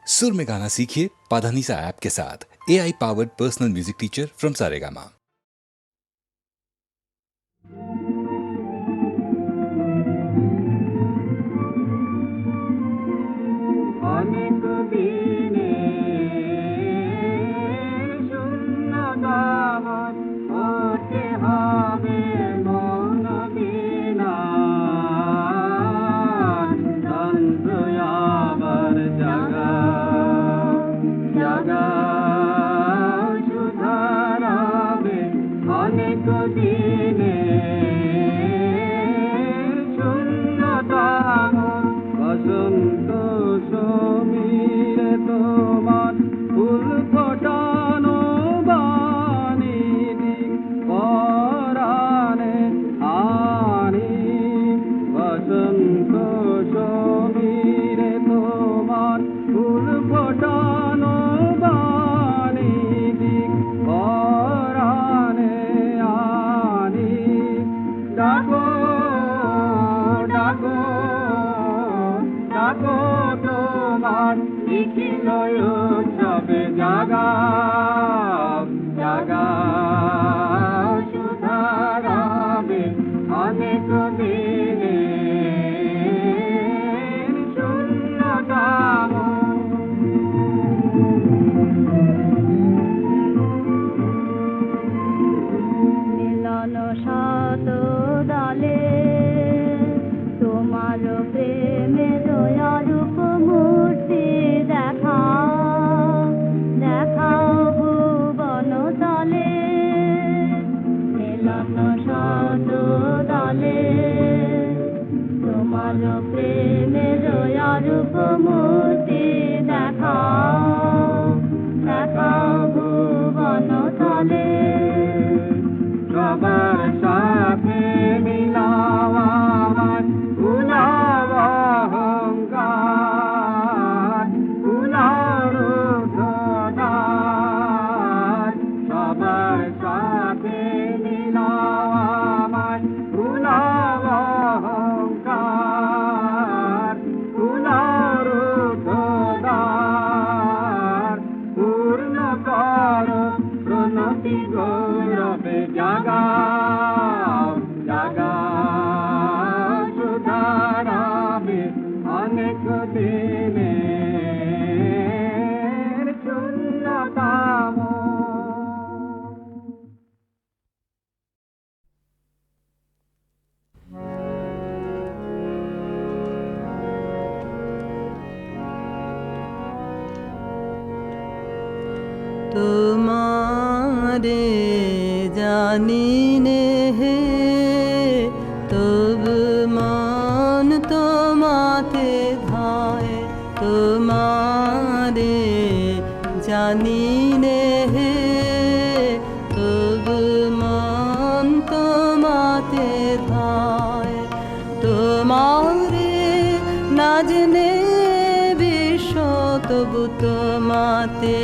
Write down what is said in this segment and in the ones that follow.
सुर में गाना सीखिए पाधानीसा ऐप के साथ। AI powered personal music teacher from Saregama. তোমারে জানি নে হে তব মান তোমাতে ধায় তোমারে জানি নে হে তব মান তোমাতে ধায় তোমারে না জেনে বিশ্ব তবু তোমাতে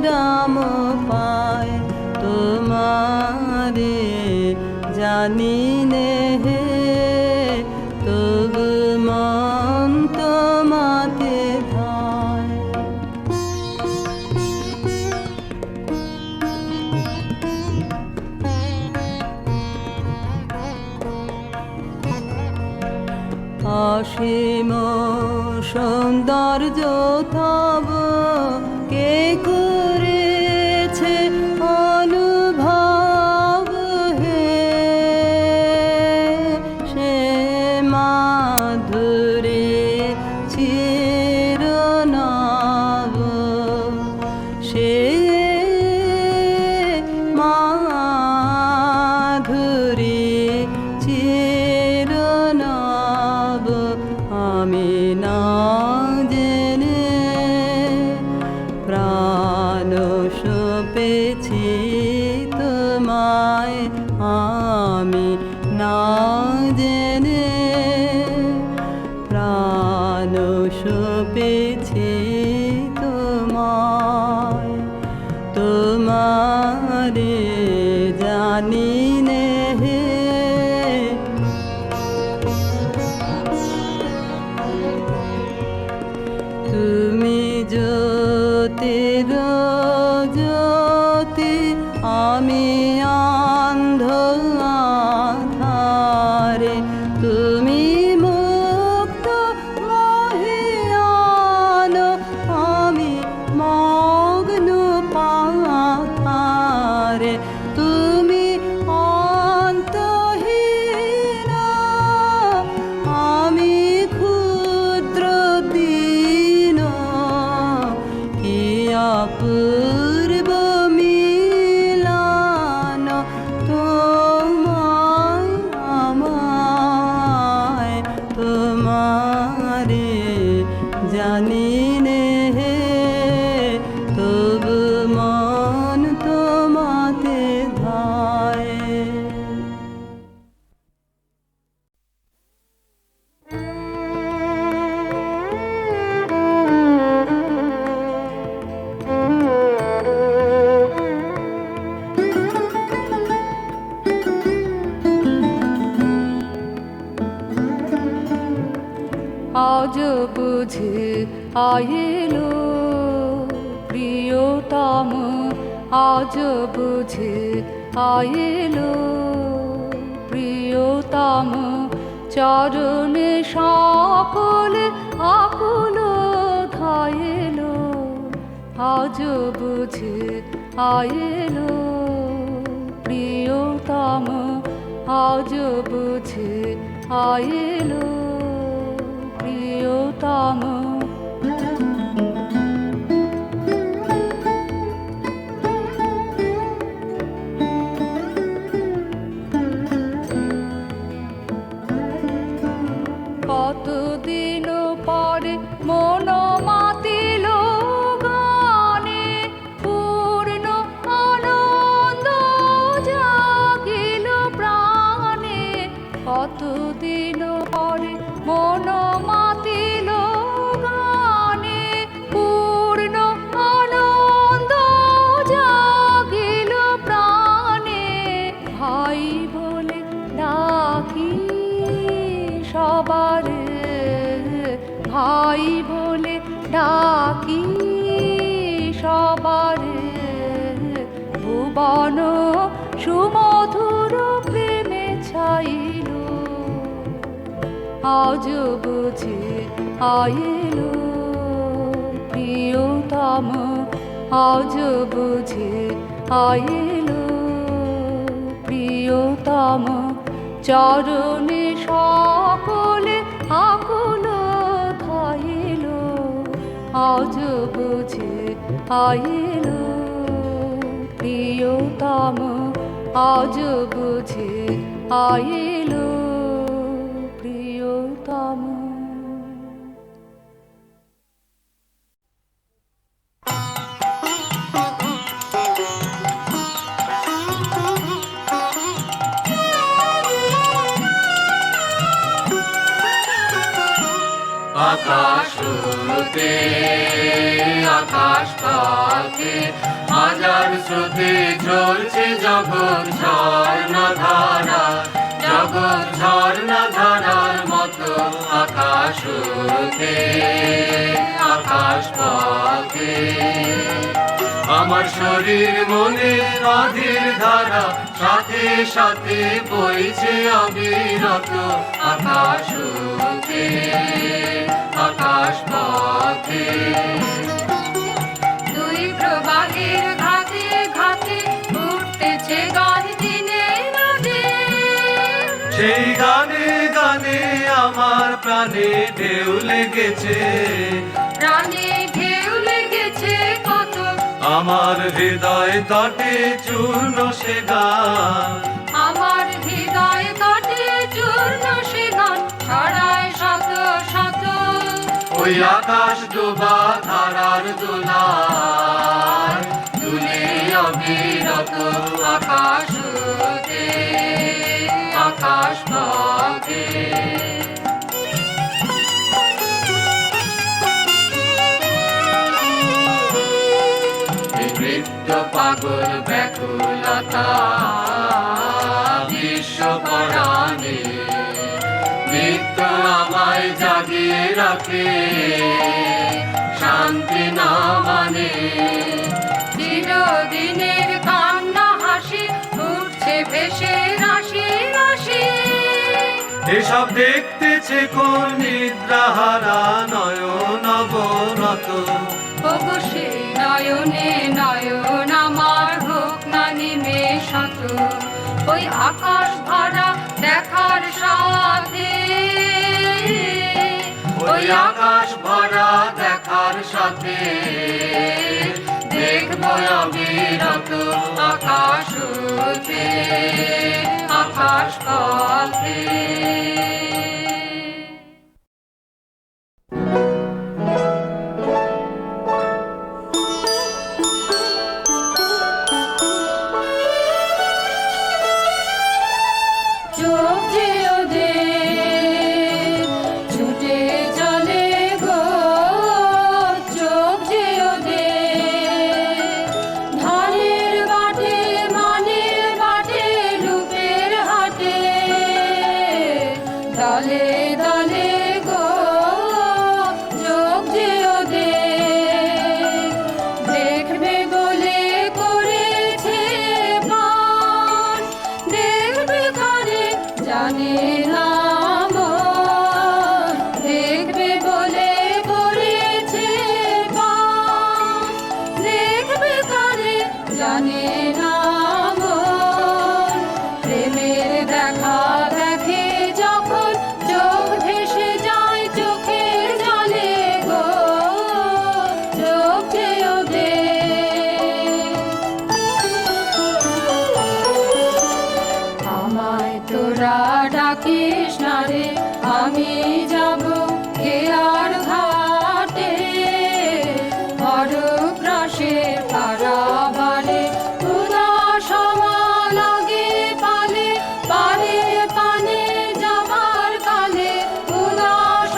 রাম পায় তোমারে জানি নে হে তব মন তোমাতে ধায় অসীম সৌন্দর্য তব কে করেছে অনুভব হে সে মাধুরী চিরনব সে মাধুরী চিরনব আমি না জেনে প্রাণ সপেছি তোমায় আমি না জেনে প্রাণ সপেছি তোমায় তোমারে জানি নে হে তুমি জ্যোতির জ্যোতি আমি অন্ধ আধারে তুমি মুক্ত মহিয়ান আমি মগ্ন পাথারে তুমি অন্তহীন আমি ক্ষুদ্র দীন কি অপূর্ব মিলন তোমায় আমায় তোমারে জানি নে তবু মন তোমাতে ধায়। আজ বুঝে আইলো প্রিয়তম, আজ বুঝে আইলো প্রিয়তম, চরণে সকলে আকুল ধাইলো। আজ বুঝে আইলো প্রিয়তম, আজ বুঝে আইলো প্রিয়তম। কতদিন পরে মন মাতিল গানে, পূর্ণ আনন্দ জাগিল প্রাণে। কতদিন পরে মন মাতিল গানে, পূর্ণ আনন্দ জাগিল প্রাণে। ভাই বলে ডাকি সবারে, ভাই বলে ডাকি সবারে, ভুবন সুমধুর প্রেমে ছাইল। আজ বুঝে আইলো প্রিয়তম, আজ বুঝে আইলো প্রিয়তম, চরণে সকলে আকুল ধাইলো। আজ বুঝে আইলো প্রিয়তম, আজ বুঝে আইলো প্রিয়তম। আকাশ হতে আকাশ পাতে হাজার স্রোতে ঝরছে জগৎ ঝর্ণা ধারা, জগৎ ঝর্ণা ধারার মতো। আকাশ হতে আকাশ পাতে আমার শরীর মনে অধীর ধারা, সাথে সাথে বইছে অবিরত। আকাশ হতে আকাশ পথে দুই প্রবাহের ঘাতে ঘাতে উঠতেছে গান দিনে রাতে। সেই গানে গানে আমার প্রাণে ঢেউ লেগেছে, প্রাণে ঢেউ লেগেছে কত, আমার হৃদয় তটে চূর্ণ সে গান। আমার হৃদয় তটে চূর্ণ সে গান ছড়ায় শত শত। ওই আকাশ ডোবা ধারার দোলায় দুলে অবিরত। আকাশ হতে আকাশ পথে নৃত্য পাগল ব্যাকুলতা বিশ্ব পরাণে, নৃত্য আমায় জাগিয়ে রাখে, শান্ত শান্তি না মানে। চিরদিনের কান্না হাসি উঠছে ভেসে রাশি রাশি। এসব দেখতেছে কোন নিদ্রাহারা নয়ন অবনত। ওগো সেই নয়নে নয়ন আমার হোক না নিমেষত, ওই আকাশ ভরা দেখার সাথে, ওই আকাশ ভরা দেখার সাথে দেখব অবিরত আকাশ হতে আকাশ পথে। চোখ যে ওদের ছুটে চলে গো, চোখ যে ওদের ধানের বাটে মানের বাটে রূপের হাটে, দলে দলে গো চোখ যে ওদের দেখবে বলে করেছে পান, দেখবে কানে জানে না মন, দেখবে বলে করেছে পান, দেখবে কানে জানে না মন। প্রেমের দেখা দেখে যখন চোখ ভেসে যায় চোখের জলে গো, চোখ যে ওদের। আমায় তোরা ডাকিস না রে, আমি যাব খেয়ার ঘাটে, অরূপ রসের পারাবারে উদাস লাগে পালে, পারে পানে যাবার কালে উদাস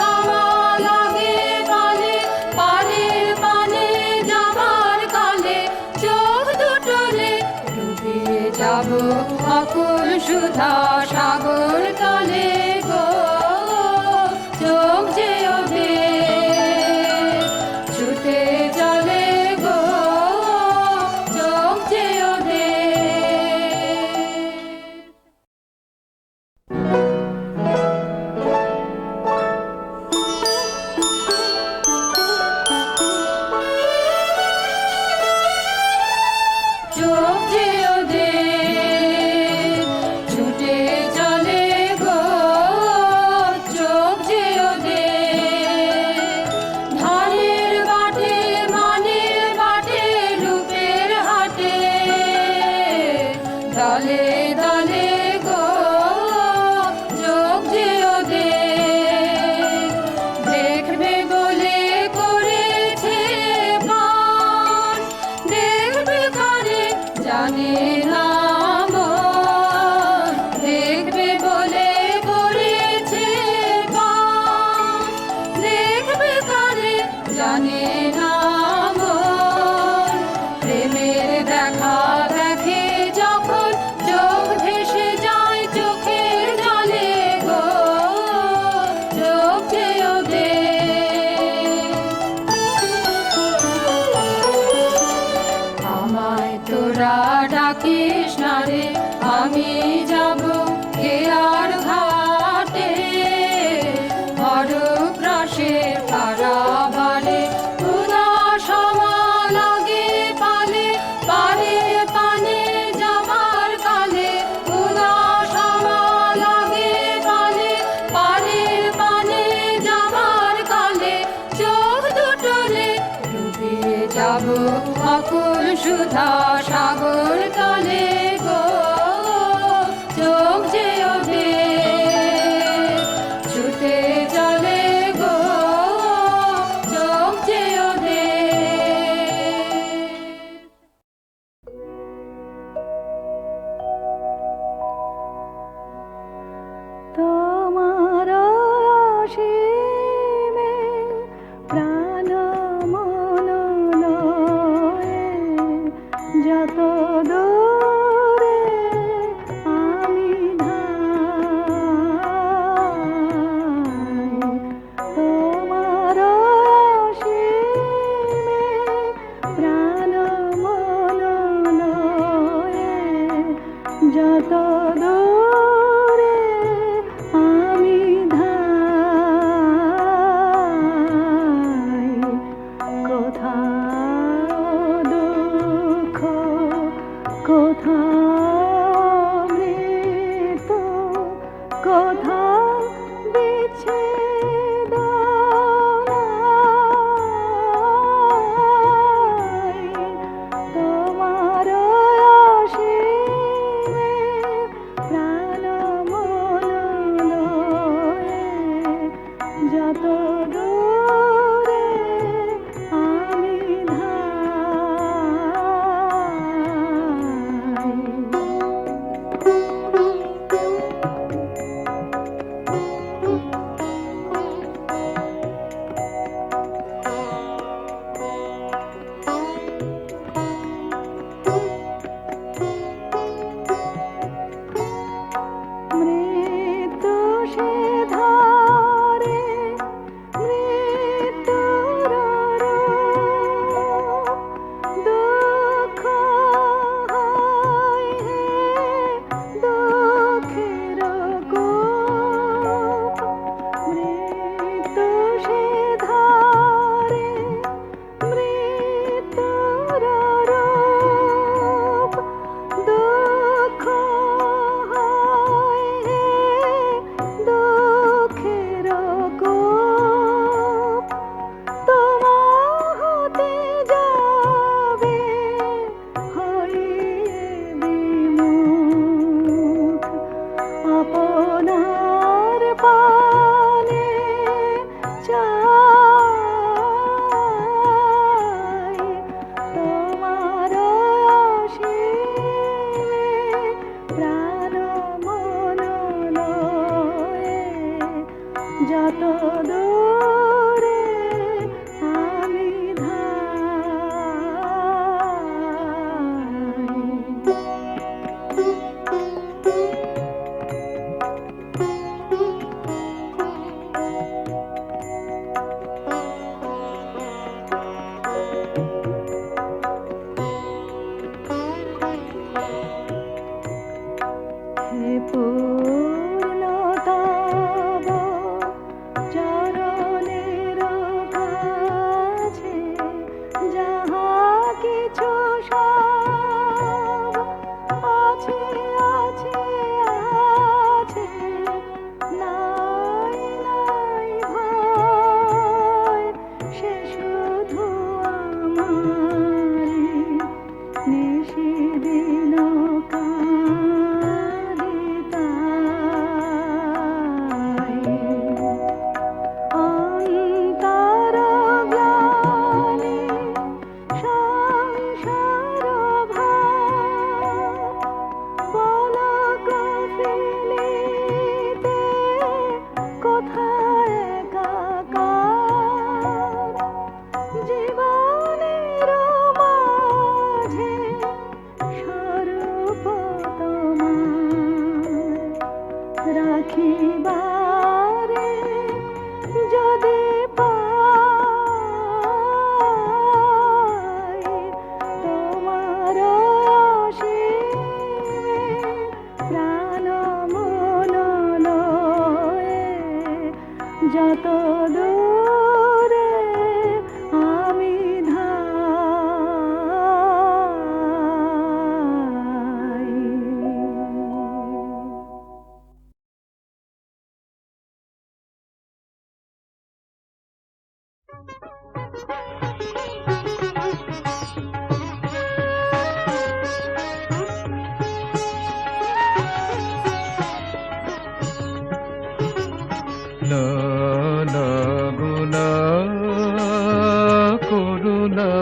লাগে পালে, পারে পানে যাবার কালে চোখ দুটোলে ডুবিয়ে যাব অকুল সুধা সাগর তলে গো, চোখ যে ওদের ছুটে চলে গো, চোখ যে ওদের। চোখ যে ওদের ছুটে চলে গো, চোখ যে ওদের ধানের বাটে মানের বাটে রূপের হাটে, দলে দলে গো চোখ যে ওদের দেখবে বলে করেছে পান, দেখবে কানে জানে না মন, দেখবে বলে করেছে পান, দেখবে কানে জানে না মন। প্রেমের দেখা দেখে যখন চোখ ভেসে যায় চোখের জলে গো, চোখ যে ওদের। আমায় তোরা ডাকিস না রে, আমি যাব খেয়ার ঘাটে, অরূপ রসের পারাবারে উদাস লাগে পালে, পারে পানে যাবার কালে উদাস লাগে পালে, পারে পানে যাবার কালে চোখ দুটোলে ডুবিয়ে যাব অকুল সুধা সাগর তলে গো, চোখ যে ওদের ছুটে চলে গো, চোখ যে ওদের। তোমার অসীমে প্রাণ মন লয়ে যত দূর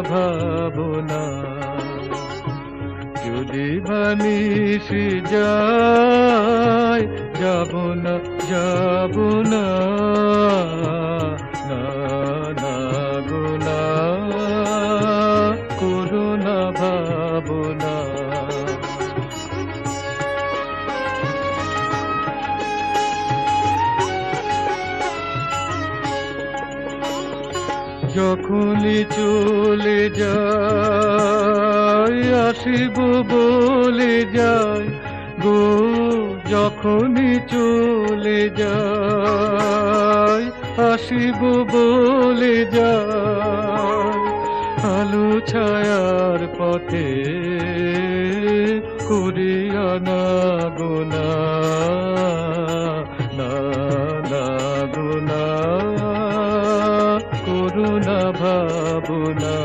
ভাবনা যদি ভানিসি যায় যাব না যাব না না না গো না করুণা ভাবনা যখনই চলে যায় আসিব বলে যায় গো যখনই চলে যায় আসিব বলে যায় আলো ছায়ার পথে করিয়া না গোনা না না গোনা করুণা ভাবনা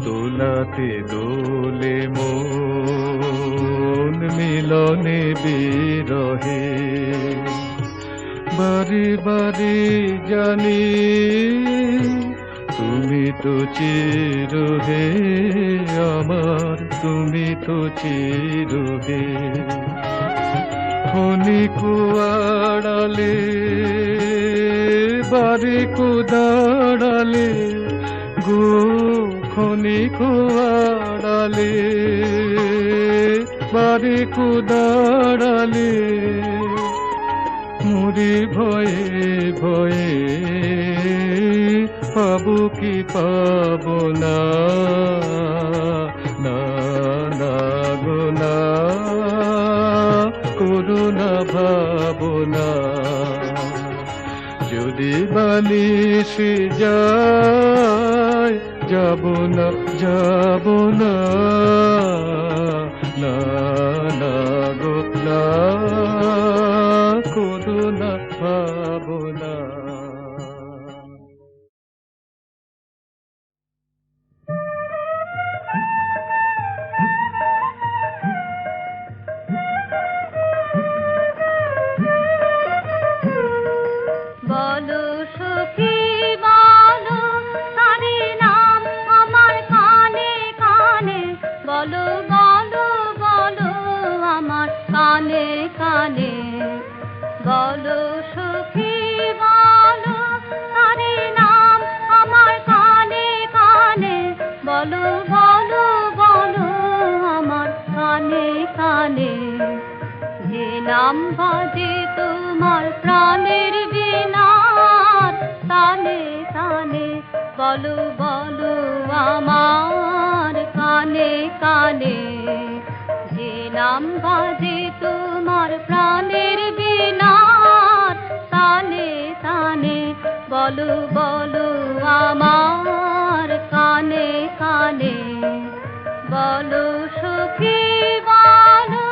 দোলাতে দোলে মন মিলনে বিরহে বারে বারে জানি তুমি তো চিরহে আমার তুমি তো চিরহে ক্ষণিক আড়ালে বারে দাঁড়ালে গো ক্ষণিক আড়ালে বারে দাঁড়ালে মুড়ি ভয়ে ভয়ে পাবো কি পাবো না না না গো না করুণা ভাবনা যদি বালিশে যায় যাব না যাব না না না গো না করুণা ভাবনা বলো সখী বলো তারি নাম আমার কানে কানে বলো বলো বলো আমার কানে কানে বলো সখী বলো তারি নাম আমার কানে কানে বলো বলো বলো আমার কানে কানে যে নাম বাজে তোমার প্রাণের বিনার তানে তানে বলো বলো আমার কানে কানে যে নাম বাজে তোমার প্রাণের বিনার তানে তানে বলো বলো আমার কানে কানে বলো সখী বলো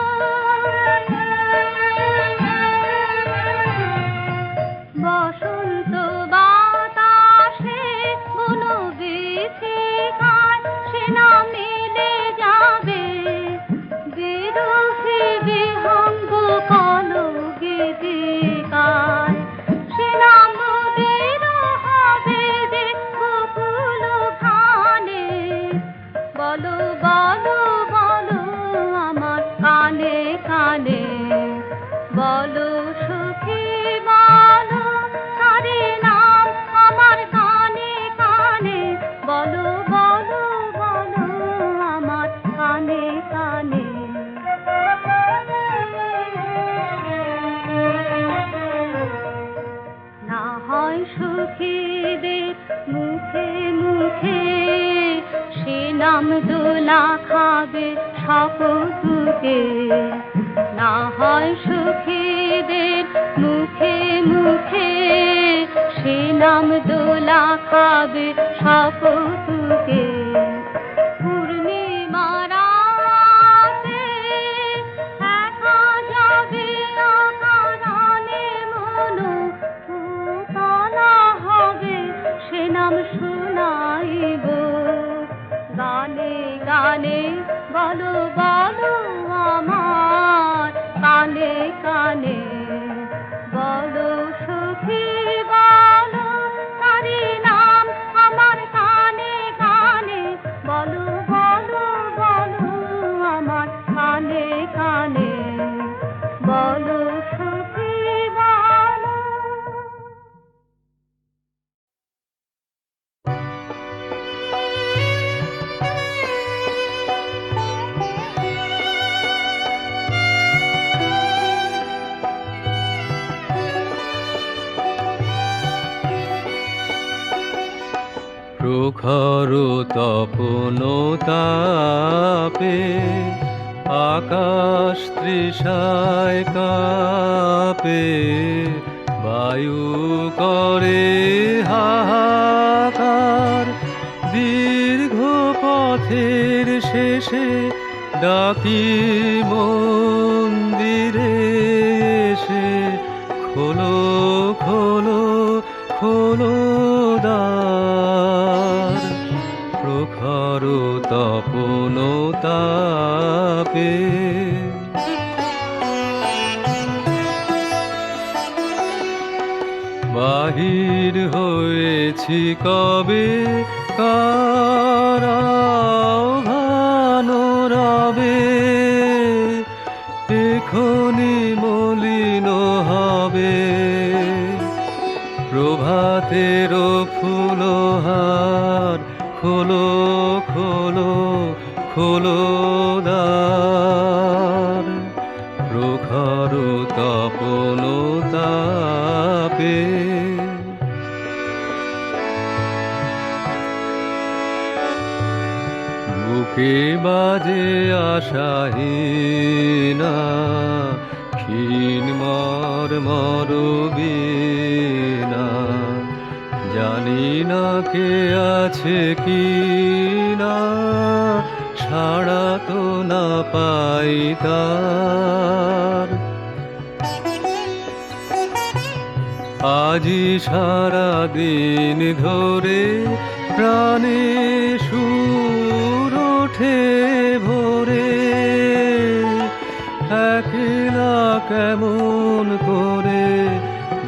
বসন্ত বাতাসে বনবিথিকায় সে না মিলে যাবে বিরোহী বিহঙ্গ কলো গীতিকায় সে না মোদের হবে যে বকুল খানে বলো বলো বলো আমার কানে কানে বলো সখী বলো তারি নাম আমার কানে কানে বলো বলো বলো আমার কানে কানে না হয় সখীদের মুখে মুখে সে নাম দোলা খাবে শপথকে না হয় সখীদের মুখে মুখে সে নাম দোলা খাবে শপথকে পূর্ণিমা রাতে একা যাবে আকারানে মনো উতলা হবে সে নাম শোনাইব গানে গানে বলো বলো আমার প্রখর তপনতাপে আকাশ তৃষায় কাঁপে, বায়ু করে হাহাকার, দীর্ঘ পথের শেষে ডাকি মন্দিরে এসে, খোলো খোলো খোলো দ্বার। প্রখর তপনতাপে বাহির হয়েছি কবে, কার আহ্বান রবে, এখনি মলিন হবে। প্রভাতের ফুলহার, খোলো খোলো খোলো দ্বার। প্রখর তপনতাপে বুকে বাজে আশাহীনা, ক্ষীণ মর্মর বীণা। জানি না কে আছে কি না, সাড়া তো না পাই তার। আজি সারা দিন ধরে প্রাণে সুর ওঠে ভোরে, একলা কেমন করে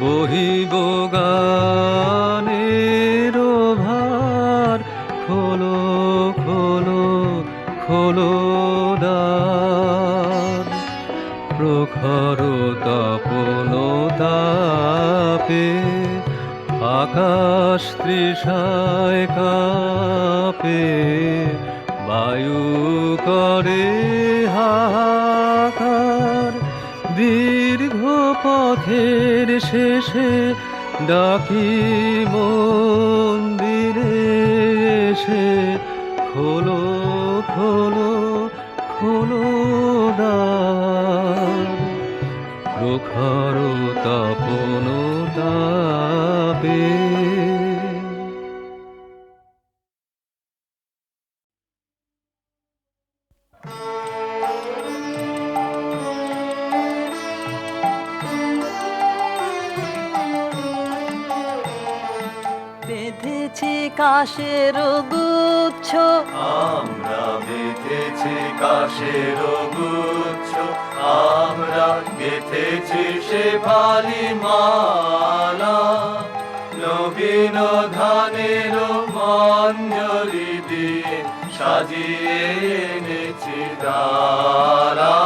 বহিব গানের ভার। খোলো খোলো খোলো দ্বার। প্রখর তপনতাপে আকাশ তৃষায় কাঁপে, বায়ু করে হাহাকার, দীর্ঘ পথের শেষে ডাকি মন্দিরে এসে, খোলো খোলো খোলো দ্বার। প্রখর তপনতাপে বেঁধেছি কাশের গুচ্ছ, আমরা বেঁধেছি কাশের গুচ্ছ, আমরা গেঁথেছি শেফালি মালা। নবীন ধানের মঞ্জরি দিয়ে সাজিয়ে এনেছি ডালা,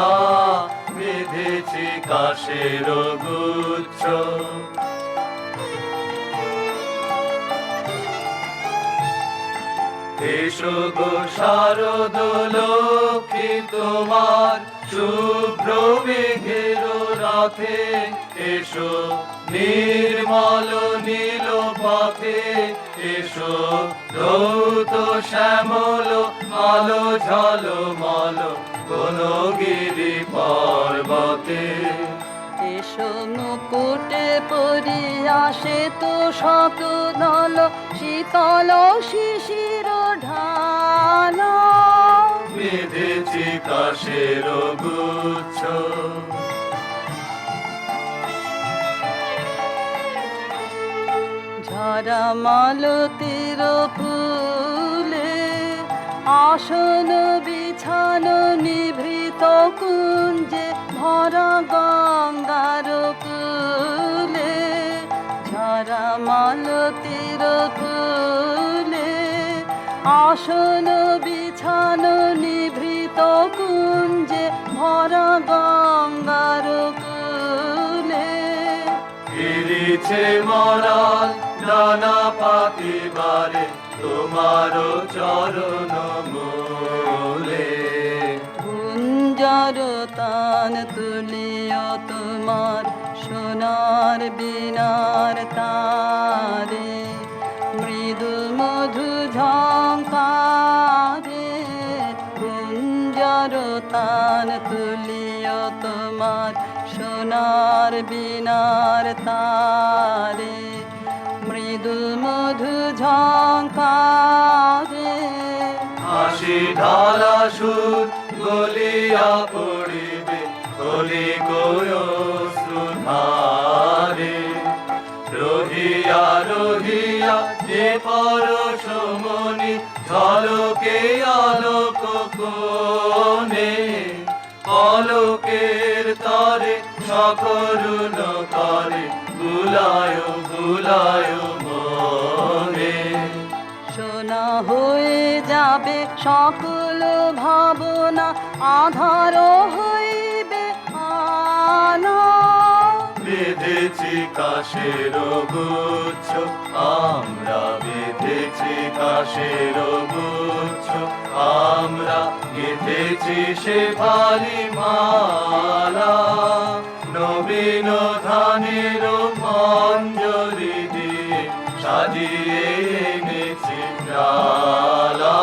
বেঁধেছি কাশের গুচ্ছ। এসো গো শারদ লক্ষ্মী তোমার শুভ্র মেঘের রাতে, এসো নির্মল নীল পথে, এসো ধৌত শ্যামল আলো ঝলমল কোন গিরি পর্বতে। এসো মুকুটে পরিয়া তো সকদল শীতল শিশির ঢাল। বেঁধেছি কাশের গুচ্ছ, ঝরা মালতীর ফুলে আসন বিছানো নিভৃত কুঞ্জে, ভরা গঙ্গার কূলে। ঝরা মালতীর ফুলে আসন বিছানো নিভৃত কুঞ্জে, ভরা গঙ্গার কূলে। ফিরিছে মরাল নানা পাতিবারে তোমার চরণ মূলে। গুঞ্জর তান তুলিও তোমার সোনার বিনার তারে, মৃদু মধু ঝা তান তুলিও তোমার সোনার বিনার তারে মৃদু মধু ঝঙ্কারে হাসি ঢালা সুর গলিয়া পড়িবে কলি শ্রুধারে রহিয়া রহিয়া যে পরশমণি ঝলকে আলোক কোণে পলকের তরে সকরুণ করে বুলায় বুলায় মনে সোনা হয়ে যাবে সকল ভাবনা আধার হইবে আলো বেঁধেছি কাশের গুচ্ছ আমরা বেঁধেছি কাশের গুচ্ছ আমরা গেঁথেছি সে ভারি মালা নবীন ধানের মঞ্জরি দিয়ে সাজিয়ে এনেছি ডালা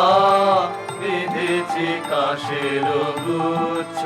বেঁধেছি কাশের গুচ্ছ